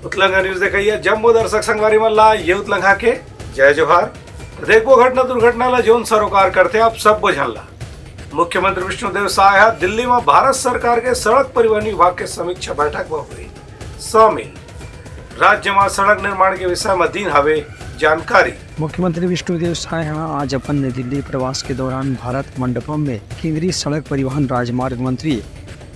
उतलंघा news देखिए जम्मू दर्शक संगवारी मल्ला ये उतलंघा के जय जोहार। देखो घटना दुर्घटना जोन सरोकार करते आप सब बुझला। मुख्यमंत्री विष्णुदेव साय दिल्ली में भारत सरकार के सड़क परिवहन विभाग के समीक्षा बैठक में हुई शामिल। राज्य में सड़क निर्माण के विषय में दिन हवे जानकारी। मुख्यमंत्री विष्णुदेव साय आज अपन नई दिल्ली प्रवास के दौरान भारत मंडपम में केंद्रीय सड़क परिवहन राजमार्ग मंत्री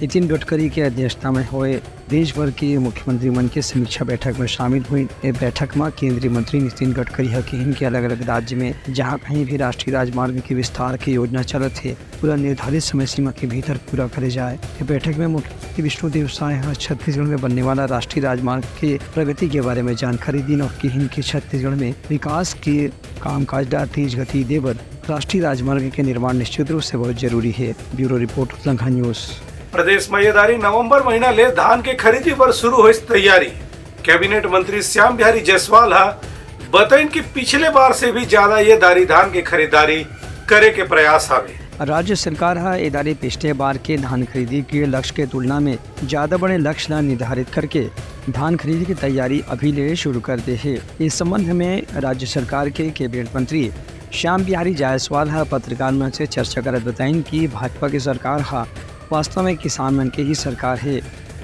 नितिन गडकरी की अध्यक्षता में हुए देश भर के मुख्यमंत्री मन के समीक्षा बैठक में शामिल हुई। इस बैठक में केंद्रीय मंत्री नितिन गडकरी हकीन के अलग अलग राज्य में जहां कहीं भी राष्ट्रीय राजमार्ग के विस्तार की योजना चलत है पूरा निर्धारित समय सीमा के भीतर पूरा करे जाए। इस बैठक में मुख्यमंत्री विष्णुदेव साय छत्तीसगढ़ में बनने वाला राष्ट्रीय राजमार्ग के प्रगति के बारे में जानकारी दी और कहीं की छत्तीसगढ़ में विकास के कामकाज तेज गति देवर राष्ट्रीय राजमार्ग के निर्माण निश्चित रूप से बहुत जरूरी है। ब्यूरो रिपोर्ट उतलंघा न्यूज। प्रदेश में ये दारी नवंबर महीना ले धान के खरीदी पर शुरू हुई तैयारी। कैबिनेट मंत्री श्याम बिहारी जायसवाल बताइन कि पिछले बार से भी ज्यादा ये दारी धान की खरीदारी करे के प्रयास हवे। राज्य सरकार ये दारी पिछले बार के धान खरीदी के लक्ष्य के तुलना में ज्यादा बड़े लक्ष्य निर्धारित करके धान खरीदी की तैयारी अभी ले शुरू कर दे है। इस संबंध में राज्य सरकार के कैबिनेट मंत्री श्याम बिहारी जायसवाल पत्रकार मन से चर्चा करत बताइन कि भाजपा की सरकार वास्तव में किसान मन के ही सरकार है।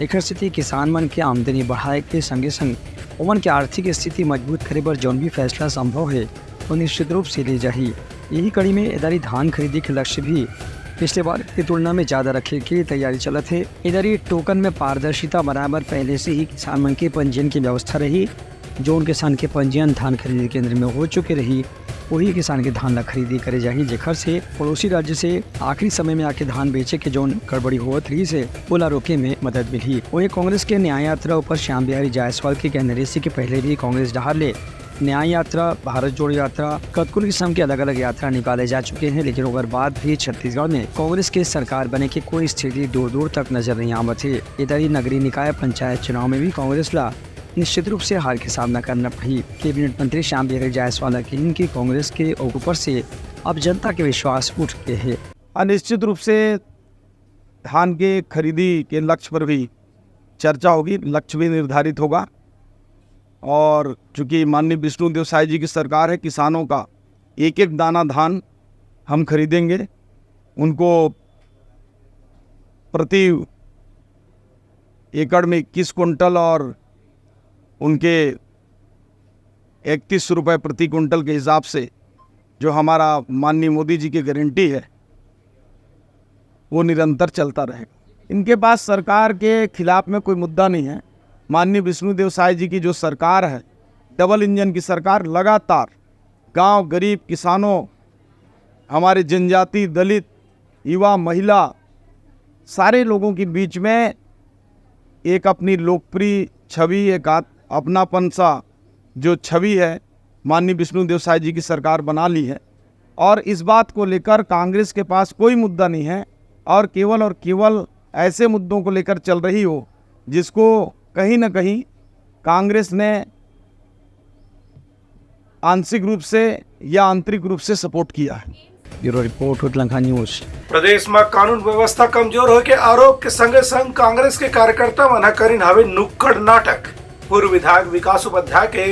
एक स्थिति किसान मन के आमदनी बढ़ाए के संगे संग उमन के आर्थिक स्थिति मजबूत करे पर जौन भी फैसला संभव है वो निश्चित रूप से ले जाही। यही कड़ी में इधरी धान खरीदी के लक्ष्य भी पिछले बार की तुलना में ज़्यादा रखे की तैयारी चलत है। इधर टोकन में पारदर्शिता बराबर पहले से ही किसान मन के पंजीयन की व्यवस्था रही। जो किसान के पंजीयन धान खरीदी केंद्र में हो चुके रही वही किसान के धान ला खरीदी करे जाही, जेखर से पड़ोसी राज्य से आखिरी समय में आके धान बेचे के जोन गड़बड़ी होत रही से ओला रोके में मदद मिली। वही कांग्रेस के न्याय यात्रा ऊपर श्याम बिहारी जायसवाल के कहने से कि पहले भी कांग्रेस डहार ले न्याय यात्रा, भारत जोड़ो यात्रा, कतकुल किस्म के अलग अलग यात्रा निकाले जा चुके हैं, लेकिन ओकर बाद भी छत्तीसगढ़ में कांग्रेस के सरकार बने की कोई स्थिति दूर दूर तक नजर नहीं आवत है। इधर ही नगरीय निकाय पंचायत चुनाव में भी कांग्रेस ला निश्चित रूप से हार का सामना करना पड़ी। कैबिनेट मंत्री श्याम बिहारी जायसवाल की इनकी कांग्रेस के ऊपर से अब जनता के विश्वास उठ गए हैं। निश्चित रूप से धान के खरीदी के लक्ष्य पर भी चर्चा होगी, लक्ष्य भी निर्धारित होगा। और चूँकि माननीय विष्णुदेव साय जी की सरकार है, किसानों का एक एक दाना धान हम खरीदेंगे। उनको प्रति एकड़ में 21 कुंटल और उनके 31 रुपये प्रति कुंटल के हिसाब से जो हमारा माननीय मोदी जी की गारंटी है वो निरंतर चलता रहेगा। इनके पास सरकार के खिलाफ में कोई मुद्दा नहीं है। माननीय विष्णुदेव साय जी की जो सरकार है, डबल इंजन की सरकार, लगातार गांव, गरीब, किसानों, हमारे जनजाति, दलित, युवा, महिला, सारे लोगों के बीच में एक अपनी लोकप्रिय छवि, एक अपनापन सा जो छवि है माननीय विष्णुदेव साय जी की सरकार बना ली है। और इस बात को लेकर कांग्रेस के पास कोई मुद्दा नहीं है और केवल ऐसे मुद्दों को लेकर चल रही हो जिसको कहीं ना कहीं कांग्रेस ने आंशिक रूप से या आंतरिक रूप से सपोर्ट किया है। ब्यूरो रिपोर्ट उतलंघा न्यूज। प्रदेश में कानून व्यवस्था कमजोर हो के आरोप के संगे संग कांग्रेस के कार्यकर्ता मना करीन हवे नुक्कड़ नाटक। पूर्व विधायक विकास उपाध्याय के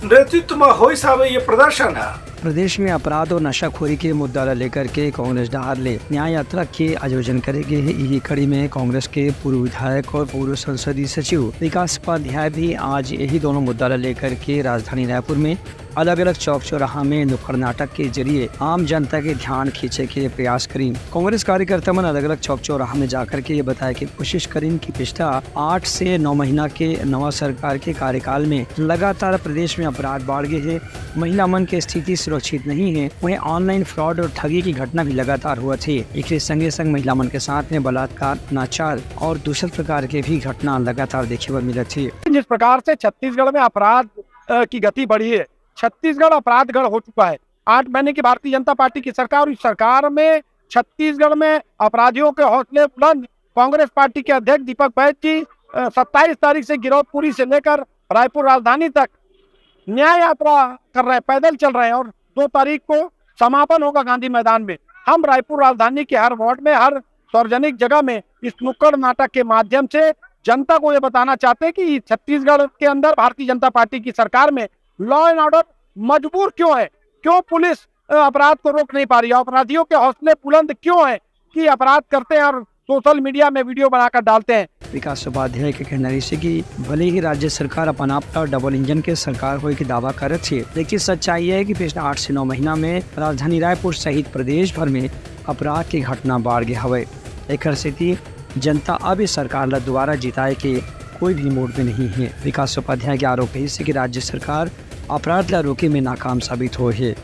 नेतृत्व में हुई सावे ये प्रदर्शन है। प्रदेश में अपराध और नशाखोरी के मुद्दा लेकर के कांग्रेस डहार ले न्याय यात्रा के आयोजन करेंगे। यही कड़ी में कांग्रेस के पूर्व विधायक और पूर्व संसदीय सचिव विकास उपाध्याय भी आज यही दोनों मुद्दा लेकर के राजधानी रायपुर में अलग अलग चौक चौराहा में नुक्कड़ नाटक के जरिए आम जनता के ध्यान खींचे के प्रयास करी। कांग्रेस कार्यकर्ता मन अलग अलग चौक चौराहा में जाकर के ये बताया कि कोशिश करें कि पिछला 8 से 9 महीना के नवा सरकार के कार्यकाल में लगातार प्रदेश में अपराध बढ़ गए है, महिला मन की स्थिति सुरक्षित नहीं है, वहीं ऑनलाइन फ्रॉड और ठगी की घटना भी लगातार हुआ थे। एक संगे संग महिला मन के साथ में बलात्कार, अनाचार और दूसरे प्रकार के भी घटना लगातार देखे को मिले थे। जिस प्रकार से छत्तीसगढ़ में अपराध की गति बढ़ी है, छत्तीसगढ़ अपराधगढ़ हो चुका है। 8 महीने की भारतीय जनता पार्टी की सरकार, इस सरकार में छत्तीसगढ़ में अपराधियों के हौसले बुलंद। कांग्रेस पार्टी के अध्यक्ष दीपक बैज जी 27 तारीख से गिरौदपुरी से लेकर रायपुर राजधानी तक न्याय यात्रा कर रहे हैं, पैदल चल रहे हैं और 2 तारीख को समापन होगा गांधी मैदान में। हम रायपुर राजधानी के हर वार्ड में, हर सार्वजनिक जगह में इस नुक्कड़ नाटक के माध्यम से जनता को ये बताना चाहते हैं कि छत्तीसगढ़ के अंदर भारतीय जनता पार्टी की सरकार में लॉ एंड ऑर्डर मजबूर क्यों है, क्यों पुलिस अपराध को रोक नहीं पा रही है, अपराधियों के हौसले बुलंद क्यों है कि अपराध करते हैं और सोशल मीडिया में वीडियो बनाकर डालते हैं। विकास उपाध्याय के कहना है कि भले ही राज्य सरकार अपन आप डबल इंजन के सरकार होए के दावा करत है, लेकिन सच्चाई है कि पिछले 8 से 9 महीना में राजधानी रायपुर सहित प्रदेश भर में अपराध की घटना बढ़ गई हवे। एक स्थिति जनता अब इस सरकार ला दोबारा जिताए के कोई भी मूड में नहीं है। विकास उपाध्याय के आरोप है कि राज्य सरकार अपराध ला रोके में नाकाम साबित हो है।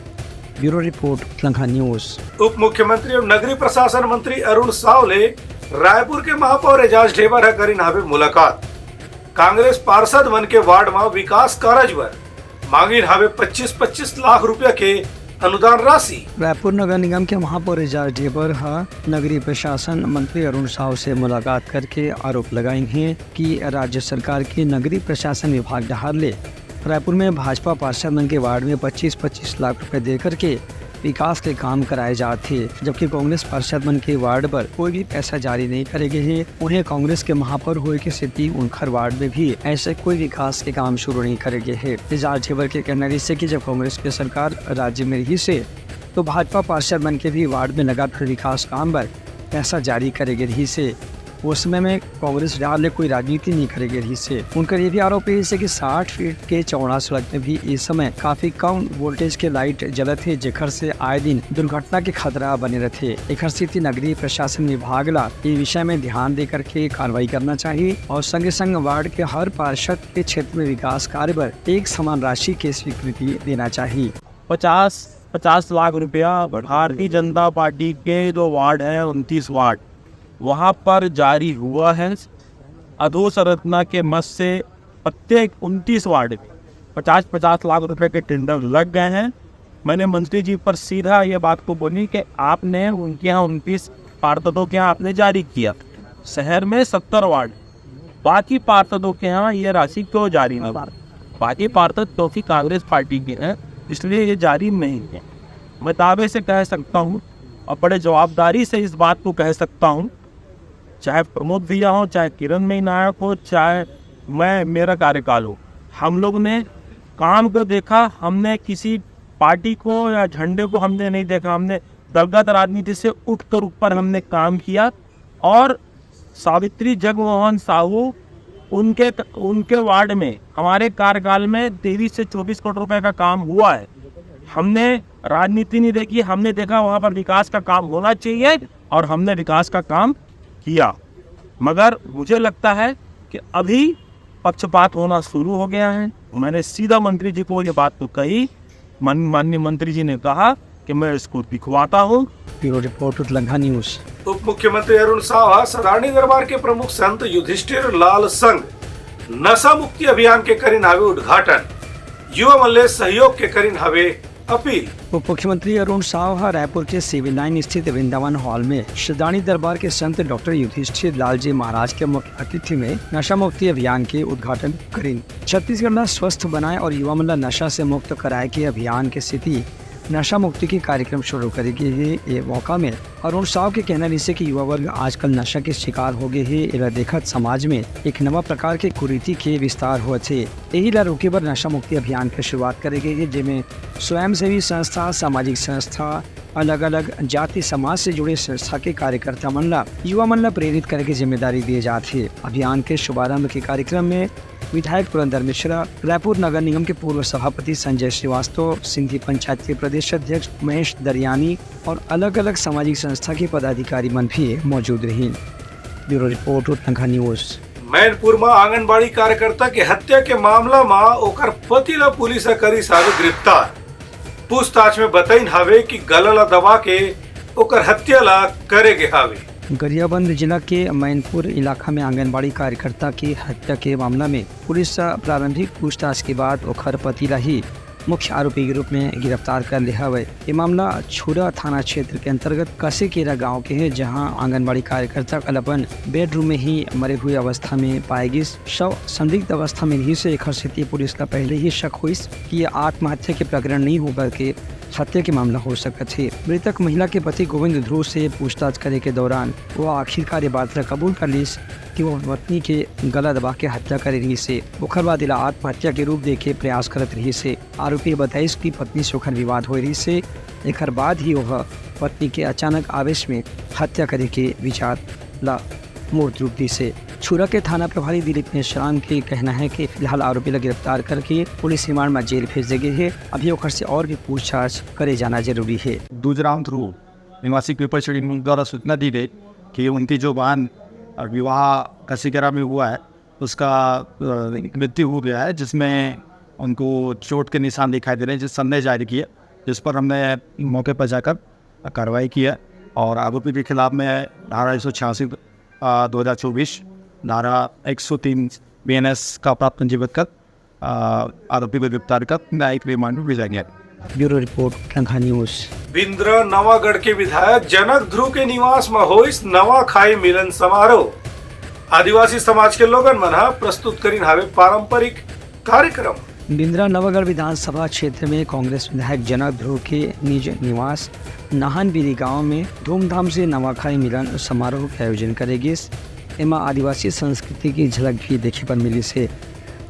Bureau report Lanka news. उप मुख्यमंत्री और नगरीय प्रशासन मंत्री अरुण सावले रायपुर के महापौर एजाज ढेबर करी नावे मुलाकात। कांग्रेस पार्षद मन के वार्ड में विकास कार्य पर मांगी नावे 25-25 लाख रुपया के अनुदान राशि। रायपुर नगर निगम के महापौर एजाज ढेबर नगरीय प्रशासन मंत्री अरुण साव से मुलाकात करके आरोप लगाए हैं कि राज्य सरकार के नगरीय प्रशासन विभाग डहार ले रायपुर में भाजपा पार्षद मन के वार्ड में 25-25 लाख रुपए दे करके विकास के काम कराए जाते, जबकि कांग्रेस पार्षद मन के वार्ड पर कोई भी पैसा जारी नहीं करे गए हैं। उन्हें कांग्रेस के महापौर हुए की स्थिति उनखर वार्ड में भी ऐसे कोई विकास के काम शुरू नहीं करे गए हैं। एजाज ढेबर के कहना है कि जब कांग्रेस की सरकार राज्य में रही से तो भाजपा पार्षद मन के भी वार्ड में लगातार विकास काम पर पैसा जारी करे रही से उस समय में कांग्रेस डाल कोई राजनीति नहीं करेगी रही से। उनका ये भी आरोप है कि 60 फीट के चौड़ा सड़क में भी इस समय काफी कम वोल्टेज के लाइट जलत है, जेखर से आए दिन दुर्घटना के खतरा बने रहते। एक स्थिति नगरीय प्रशासन विभाग ला ये विषय में ध्यान दे करके कार्रवाई करना चाहिए और संगे संग वार्ड के हर पार्षद के क्षेत्र में विकास कार्य पर एक समान राशि की स्वीकृति देना चाहिए। 50 लाख रुपया भारतीय जनता पार्टी के जो वार्ड है 29 वार्ड वहाँ पर जारी हुआ है। अधोसंरचना के मद से प्रत्येक 29 वार्ड में 50-50 लाख रुपए के टेंडर लग गए हैं। मैंने मंत्री जी पर सीधा ये बात को बोली कि आपने उनके यहाँ 29 पार्षदों के यहाँ आपने जारी किया, शहर में 70 वार्ड, बाकी पार्षदों के यहाँ ये राशि क्यों जारी नहीं? बाकी पार्षद क्योंकि कांग्रेस पार्टी के हैं इसलिए ये जारी नहीं है। मैं दावे से कह सकता हूँ और बड़े जवाबदारी से इस बात को कह सकता हूँ, चाहे प्रमोद भैया हो, चाहे किरण मई नायक हो, चाहे मैं मेरा कार्यकाल हो, हम लोग ने काम को देखा। हमने किसी पार्टी को या झंडे को हमने नहीं देखा, हमने दलगत राजनीति से उठकर ऊपर हमने काम किया। और सावित्री जगमोहन साहू उनके वार्ड में हमारे कार्यकाल में 23 से 24 करोड़ रुपए का काम हुआ है। हमने राजनीति नहीं देखी, हमने देखा वहाँ पर विकास का काम होना चाहिए और हमने विकास का काम किया। मगर मुझे लगता है कि अभी पक्षपात होना शुरू हो गया है। मैंने सीधा मंत्री जी को ये बात तो कही, माननीय मंत्री जी ने कहा कि मैं इसको दिखवाता हूँ। Bureau report Lanka news. उप मुख्यमंत्री अरुण साव सदारणी दरबार के प्रमुख संत युधिष्ठिर लाल संघ नशा मुक्ति अभियान के करीन हावे उद्घाटन, युवा मल्ले सहयोग के करीन हावे अपील। उप मुख्यमंत्री अरुण साव रायपुर के सिविल लाइन स्थित वृंदावन हॉल में सदारणी दरबार के संत डॉक्टर युधिष्ठिर लाल जी महाराज के मुख्य अतिथि में नशा मुक्ति अभियान के उद्घाटन करें। छत्तीसगढ़ ला स्वस्थ बनाए और युवा मन ला नशा से मुक्त कराए के अभियान के स्थिति नशा मुक्ति की कार्यक्रम शुरू करेगी। ये मौका में अरुण साव के कहना है कि युवा वर्ग आजकल नशा के शिकार हो गए है। एला देखत समाज में एक नवा प्रकार के कुरीति के विस्तार हुए थे। यही ला रोके बर नशा मुक्ति अभियान की शुरुआत करेगी, जिसमें स्वयंसेवी संस्था, सामाजिक संस्था, अलग अलग जाति समाज से जुड़े संस्था के कार्यकर्ता मन ला युवा मन ला प्रेरित करे की जिम्मेदारी दी जाती है। अभियान के शुभारंभ के कार्यक्रम में विधायक पुरंदर मिश्रा, रायपुर नगर निगम के पूर्व सभापति संजय श्रीवास्तव, सिंधी पंचायत के प्रदेश अध्यक्ष महेश दरियानी और अलग अलग सामाजिक संस्था के पदाधिकारी मन भी मौजूद रही। Bureau report Lanka news. Mainpur में आंगनबाड़ी कार्यकर्ता के हत्या के मामला में ओकर पति ला पुलिस करी सावे गिरफ्तार। पूछताछ में बताइन हावे कि गला ला दबा के ओकर हत्या ला करे गे हावे। गरियाबंद जिला के मैनपुर इलाका में आंगनबाड़ी कार्यकर्ता की हत्या के मामला में पुलिस प्रारंभिक पूछताछ के बाद ओखर पति ला ही मुख्य आरोपी के रूप में गिरफ्तार कर लिया है। ये मामला छुरा थाना क्षेत्र के अंतर्गत कसेकेरा गांव के है, जहां आंगनबाड़ी कार्यकर्ता कल अपन बेडरूम में ही मरे हुए अवस्था में पाएगी। शव संदिग्ध अवस्था में नहीं से एक स्थिति पुलिस का पहले ही शक हुई कि ये आत्महत्या के प्रकरण नहीं होकर के हत्या के मामला हो सकत है। मृतक महिला के पति गोविंद ध्रुव से पूछताछ करे के दौरान वो आखिरकार ये बात कबूल कर ली कि वो पत्नी के गला दबा के हत्या कर रही से। ओकर बाद इला आत्महत्या के रूप देके प्रयास करत रही से। आरोपी बताइस की पत्नी से ओकर विवाद हो रही से। एक बाद ही वह पत्नी के अचानक आवेश में हत्या करे के विचार ला मूर्त रूप दी से। छुरा के थाना प्रभारी दिलीप मेश्राम के कहना है कि फिलहाल आरोपी ला गिरफ्तार करके पुलिस रिमांड में जेल भेज गए है। अभी ओकर से और भी पूछताछ करे जाना जरूरी है। दूजराम थ्रू निवासी पीपल शेडिंग द्वारा सूचना दी गई कि उनकी जो बहन विवाह कसीकरा में हुआ है उसका मृत्यु हो गया है, जिसमें उनको चोट के निशान दिखाई दे रहे हैं, जिस संदेश जारी किया, जिस पर हमने मौके पर जाकर कार्रवाई किया और आरोपी के खिलाफ में धारा 186 2024 धारा 103 BNS का प्राप्त पंजीबद्ध कर आरोपी को गिरफ्तार कर न्यायिक रिमांड में भेजा गया। Bureau report Lanka news. Bindra Nawagarh के विधायक जनक ध्रुव के निवास में हो इस नवाखाई मिलन समारोह आदिवासी समाज के लोगन मना प्रस्तुत करीन हावे पारंपरिक कार्यक्रम। बिंद्रा नवागढ़ विधानसभा क्षेत्र में कांग्रेस विधायक जनक ध्रुव के निज निवास नाहनबिरी गांव में धूमधाम से नवाखाई मिलन समारोह का आयोजन करेगी। एमा आदिवासी संस्कृति की झलक भी देखे पर मिली से।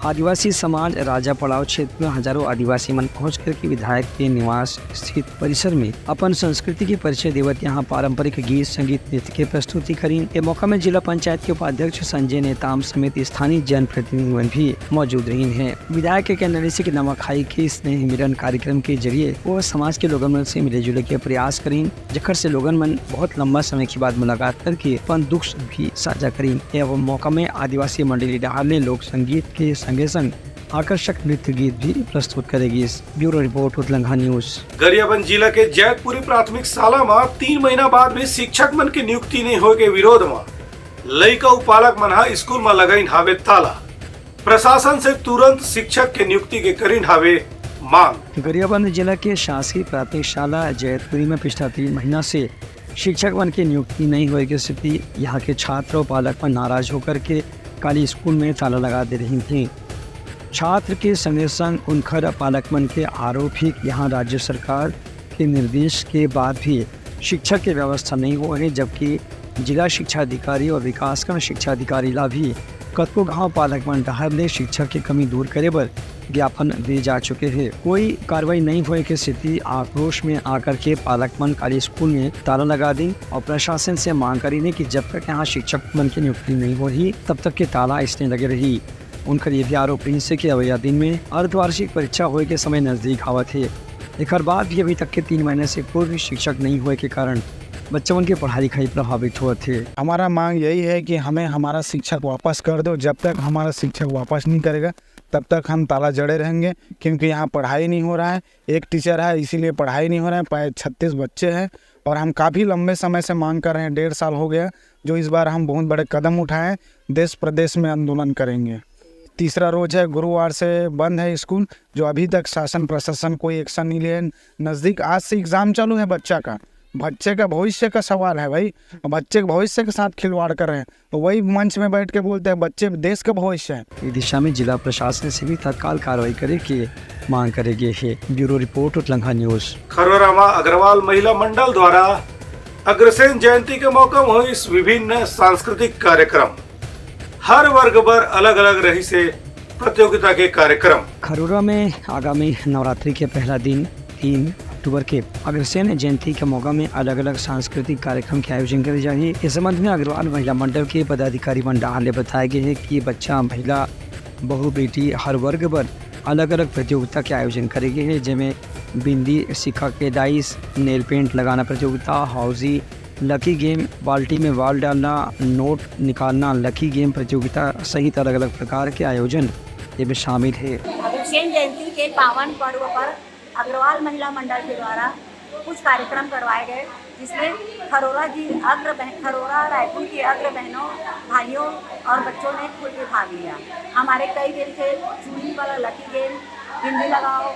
आदिवासी समाज राजा पड़ाव क्षेत्र में हजारों आदिवासी मन पहुँच कर के विधायक के निवास स्थित परिसर में अपन संस्कृति के परिचय देवत यहाँ पारंपरिक गीत संगीत नृत्य के प्रस्तुति करी। ये मौका में जिला पंचायत के उपाध्यक्ष संजय नेताम समेत स्थानीय जनप्रतिनिधि भी मौजूद रही हैं। विधायक के कहने से कि नवाखाई के स्नेह मिलन कार्यक्रम के जरिए वो समाज के लोगन मन से मिले जुले के प्रयास करी, जखर से लोगन मन बहुत लंबा समय के बाद मुलाकात करके अपन दुख भी साझा करी। एवं मौका में आदिवासी मंडली डाल ने लोक संगीत के संगे संग आकर्षक नृत्य गीत भी प्रस्तुत करेगी। ब्यूरो रिपोर्ट उत्तलंघा न्यूज। गरियाबंद जिला के जैतपुरी प्राथमिक शाला में 3 महीना बाद भी शिक्षक मन की नियुक्ति नहीं हो के विरोध में लइका पालक मन स्कूल में लगाइन हावे ताला। प्रशासन से तुरंत शिक्षक के नियुक्ति के करीन हावे मांग। गरियाबंद जिला के शासकीय प्राथमिक शाला जैतपुरी में पिछला 3 महीना से शिक्षक मन की नियुक्ति नहीं होने की स्थिति यहाँ के छात्र और पालक मन नाराज होकर के काली स्कूल में ताला लगा दे रही थी। छात्र के संगे संग उनकर पालक मन के आरोप ही यहाँ राज्य सरकार के निर्देश के बाद भी शिक्षक की व्यवस्था नहीं हो है, जबकि जिला शिक्षा अधिकारी और विकासखंड शिक्षा अधिकारी ला भी कतको गाँव पालक मन डहर ले शिक्षक की कमी दूर करे पर ज्ञापन दे जा चुके हैं। कोई कार्रवाई नहीं होने की स्थिति आक्रोश में आकर के पालक मन काली स्कूल में ताला लगा दी और प्रशासन से मांग करी ने कि जब तक यहाँ शिक्षक मन की नियुक्ति नहीं हो रही तब तक के ताला इसने लगे रही। उनका ये भी आरोप से कि अवैया दिन में अर्धवार्षिक परीक्षा होने के समय नजदीक आवत है। एक बाद भी अभी तक के 3 महीने से कोई भी शिक्षक नहीं हुए के कारण बच्चों की पढ़ाई लिखाई प्रभावित हुए थे। हमारा मांग यही है कि हमें हमारा शिक्षक वापस कर दो। जब तक हमारा शिक्षक वापस नहीं करेगा तब तक हम ताला जड़े रहेंगे, क्योंकि यहाँ पढ़ाई नहीं हो रहा है। एक टीचर है इसीलिए पढ़ाई नहीं हो रहा है। प्राय 36 बच्चे हैं और हम काफ़ी लंबे समय से मांग कर रहे हैं। 1.5 साल हो गया जो इस बार हम बहुत बड़े कदम उठाएं। देश प्रदेश में आंदोलन करेंगे। तीसरा रोज है, गुरुवार से बंद है स्कूल, जो अभी तक शासन प्रशासन कोई एक्शन नहीं लिया। नज़दीक आज से एग्ज़ाम चालू है बच्चे का भविष्य का सवाल है भाई। बच्चे के भविष्य के साथ खिलवाड़ कर रहे हैं, तो वही मंच में बैठ के बोलते हैं बच्चे देश का भविष्य है। इस दिशा में जिला प्रशासन से भी तत्काल कार्रवाई करे की मांग करेगी है। ब्यूरो रिपोर्ट उत्तलंघा न्यूज। खरवरा में अग्रवाल महिला मंडल द्वारा अग्रसेन जयंती के मौका में इस विभिन्न सांस्कृतिक कार्यक्रम हर वर्ग पर अलग अलग रही से प्रतियोगिता के कार्यक्रम। खरोरा में आगामी नवरात्रि के पहला दिन 3 अक्टूबर के अग्रसेन जयंती के मौका में अलग अलग सांस्कृतिक कार्यक्रम के आयोजन करे जाएंगे। इस संबंध में अग्रवाल महिला मंडल के पदाधिकारी मंडल ने बताया गया है कि बच्चा महिला बहू बेटी हर वर्ग पर अलग अलग प्रतियोगिता के आयोजन करेंगे हैं, जिनमें बिंदी सिक्का के डाइस, नेल पेंट लगाना प्रतियोगिता, हाउजी, लकी गेम, बाल्टी में बॉल डालना, नोट निकालना, लकी गेम प्रतियोगिता सहित अलग अलग प्रकार के आयोजन इसमें शामिल है। अग्रसेन जयंती के पावन पर्व पर अग्रवाल महिला मंडल के द्वारा कुछ कार्यक्रम करवाए गए, जिसमें खरोरा रायपुर की अग्र बहनों, भाइयों और बच्चों ने खुल के भाग लिया। हमारे कई गेम थे, चूड़ी वाला लकी गेम, बिंदी लगाओ,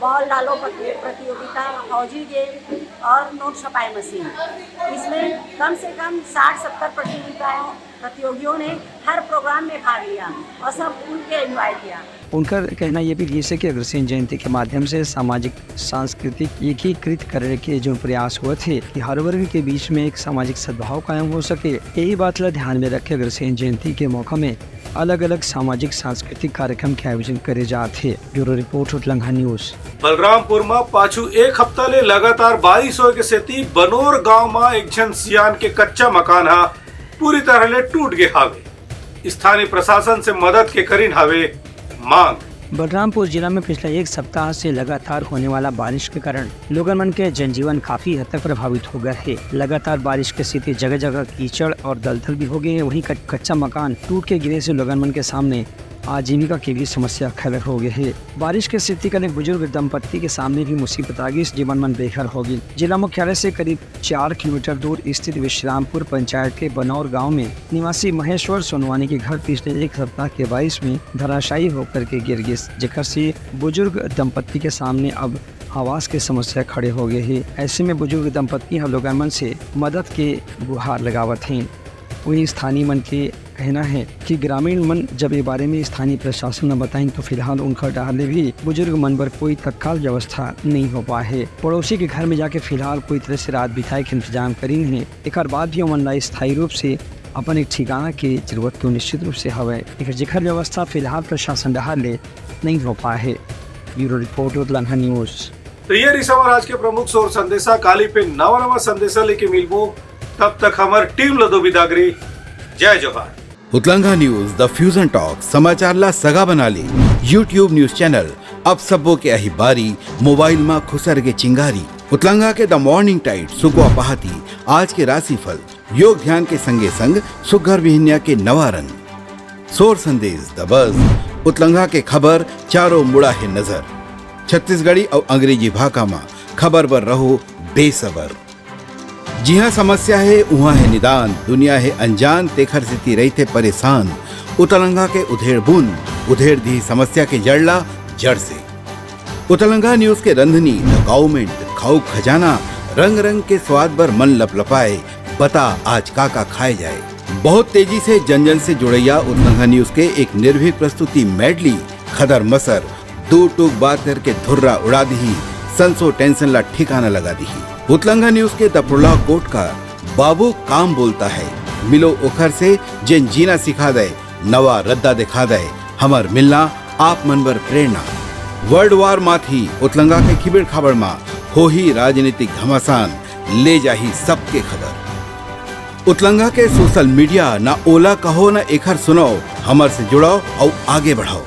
बॉल डालो प्रतियोगिता, हौजी गेम, और नोट छपाई मशीन। इसमें कम से कम 60-70 प्रतियोगियों ने हर प्रोग्राम में भाग लिया और सब उनके इन्वाइट किया। उनका कहना यह भी है कि अग्रसेन जयंती के माध्यम से सामाजिक सांस्कृतिक एकीकृत करने के जो प्रयास हुए थे कि हर वर्ग के बीच में एक सामाजिक सद्भाव कायम हो सके, यही बात ला ध्यान में रखे अग्रसेन जयंती के मौका में अलग अलग सामाजिक सांस्कृतिक कार्यक्रम के आयोजन करे जाते। ब्यूरो रिपोर्ट उतलंघा न्यूज। बलरामपुर में पाछू एक हफ्ता ले लगातार बारिश होए के सेती बनोर गांव में एक जन सियान के कच्चा मकान हा पूरी तरह ले टूट गए हावे। स्थानीय प्रशासन से मदद के करीन हावे मांग। बलरामपुर जिला में पिछले एक सप्ताह से लगातार होने वाला बारिश के कारण लोगन मन के जनजीवन काफी हद तक प्रभावित हो गया है। लगातार बारिश के स्थिति जगह जगह कीचड़ और दलदल भी हो गए हैं। वहीं कच्चा मकान टूट के गिरने से लोगन मन के सामने आजीविका की भी समस्या खड़ा हो गई है। बारिश के स्थिति कारण एक बुजुर्ग दंपत्ति के सामने भी मुसीबत आ गई, जीवन मन बेघर हो गई। जिला मुख्यालय से करीब 4 किलोमीटर दूर स्थित विश्रामपुर पंचायत के बनौर गांव में निवासी महेश्वर सोनवानी के घर पिछले एक सप्ताह के बारिश में धराशायी होकर के गिर गए, जेकर से बुजुर्ग दंपत्ति के सामने अब आवास की समस्या खड़े हो गए है। ऐसे में बुजुर्ग दंपत्ति हम लोगन मन से मदद के गुहार लगावत हैं। वहीं स्थानीय मन के कहना है कि ग्रामीण मन जब ये बारे में स्थानीय प्रशासन ने बताएं तो फिलहाल उनका डाले भी बुजुर्ग मन पर कोई तत्काल व्यवस्था नहीं हो पाए है। पड़ोसी के घर में जाके फिलहाल कोई तरह से रात बिताए के इंतजाम करी है। एक बाद भी मन स्थायी रूप से अपन एक ठिकाना की जरूरत तो निश्चित रूप से हवे, एक जेकर व्यवस्था फिलहाल प्रशासन डहार ले नहीं हो पाए है। ब्यूरो रिपोर्ट उतलंघा न्यूज। तो ये रही सवार आज के प्रमुख सोर संदेशा। काली पे नवा संदेशा लेके मिलबो, तब तक हमारी टीम लदो बिदागरी। जय जोहार। उतलंघा न्यूज द फ्यूजन टॉक समाचार ला सगा बना ली। यूट्यूब न्यूज चैनल अब सबो के अही बारी मोबाइल में खुसर के चिंगारी। उतलंघा के द मॉर्निंग टाइट सुगवा पहाती आज के राशिफल योग ध्यान के संगे संग सुघर विहिन्या के नवा रंग सोर संदेश द बज। उतलंघा के खबर चारों मुड़ा है नजर। छत्तीसगढ़ी और अंग्रेजी भाषा में खबर पर रहो बेसबर। जी हाँ, समस्या है वहाँ है निदान। दुनिया है अनजान तेखर स्थिति रही थे परेशान। उतलंघा के उधेड़ बुन उधेड़ दी समस्या के जड़ला जड़ से। उतलंघा न्यूज के रंधनी द गवर्नमेंट खाऊ खजाना रंग रंग के स्वाद पर मन लपलपाए। बता आज का खाए जाए। बहुत तेजी से जन जन से जुड़ैया उतलंघा न्यूज के एक निर्भीक प्रस्तुति मेडली खदर मसर दो टूक बात करके धुर्रा उड़ा दी। संसो टेंशन ला ठिकाना लगा दी। उतलंघा न्यूज के दपुरला कोट का बाबू काम बोलता है। मिलो ओखर से जिन जीना सिखा दे, नवा रद्दा दिखा दे। हमर मिलना आप मन बर प्रेरणा। वर्ल्ड वार माथी उतलंघा के खिबड़ खबर मा हो ही राजनीतिक घमासान ले जाही सबके खबर। उतलंघा के सोशल मीडिया ना ओला कहो ना एखर सुनाओ, हमर से जुड़ाओ और आगे बढ़ाओ।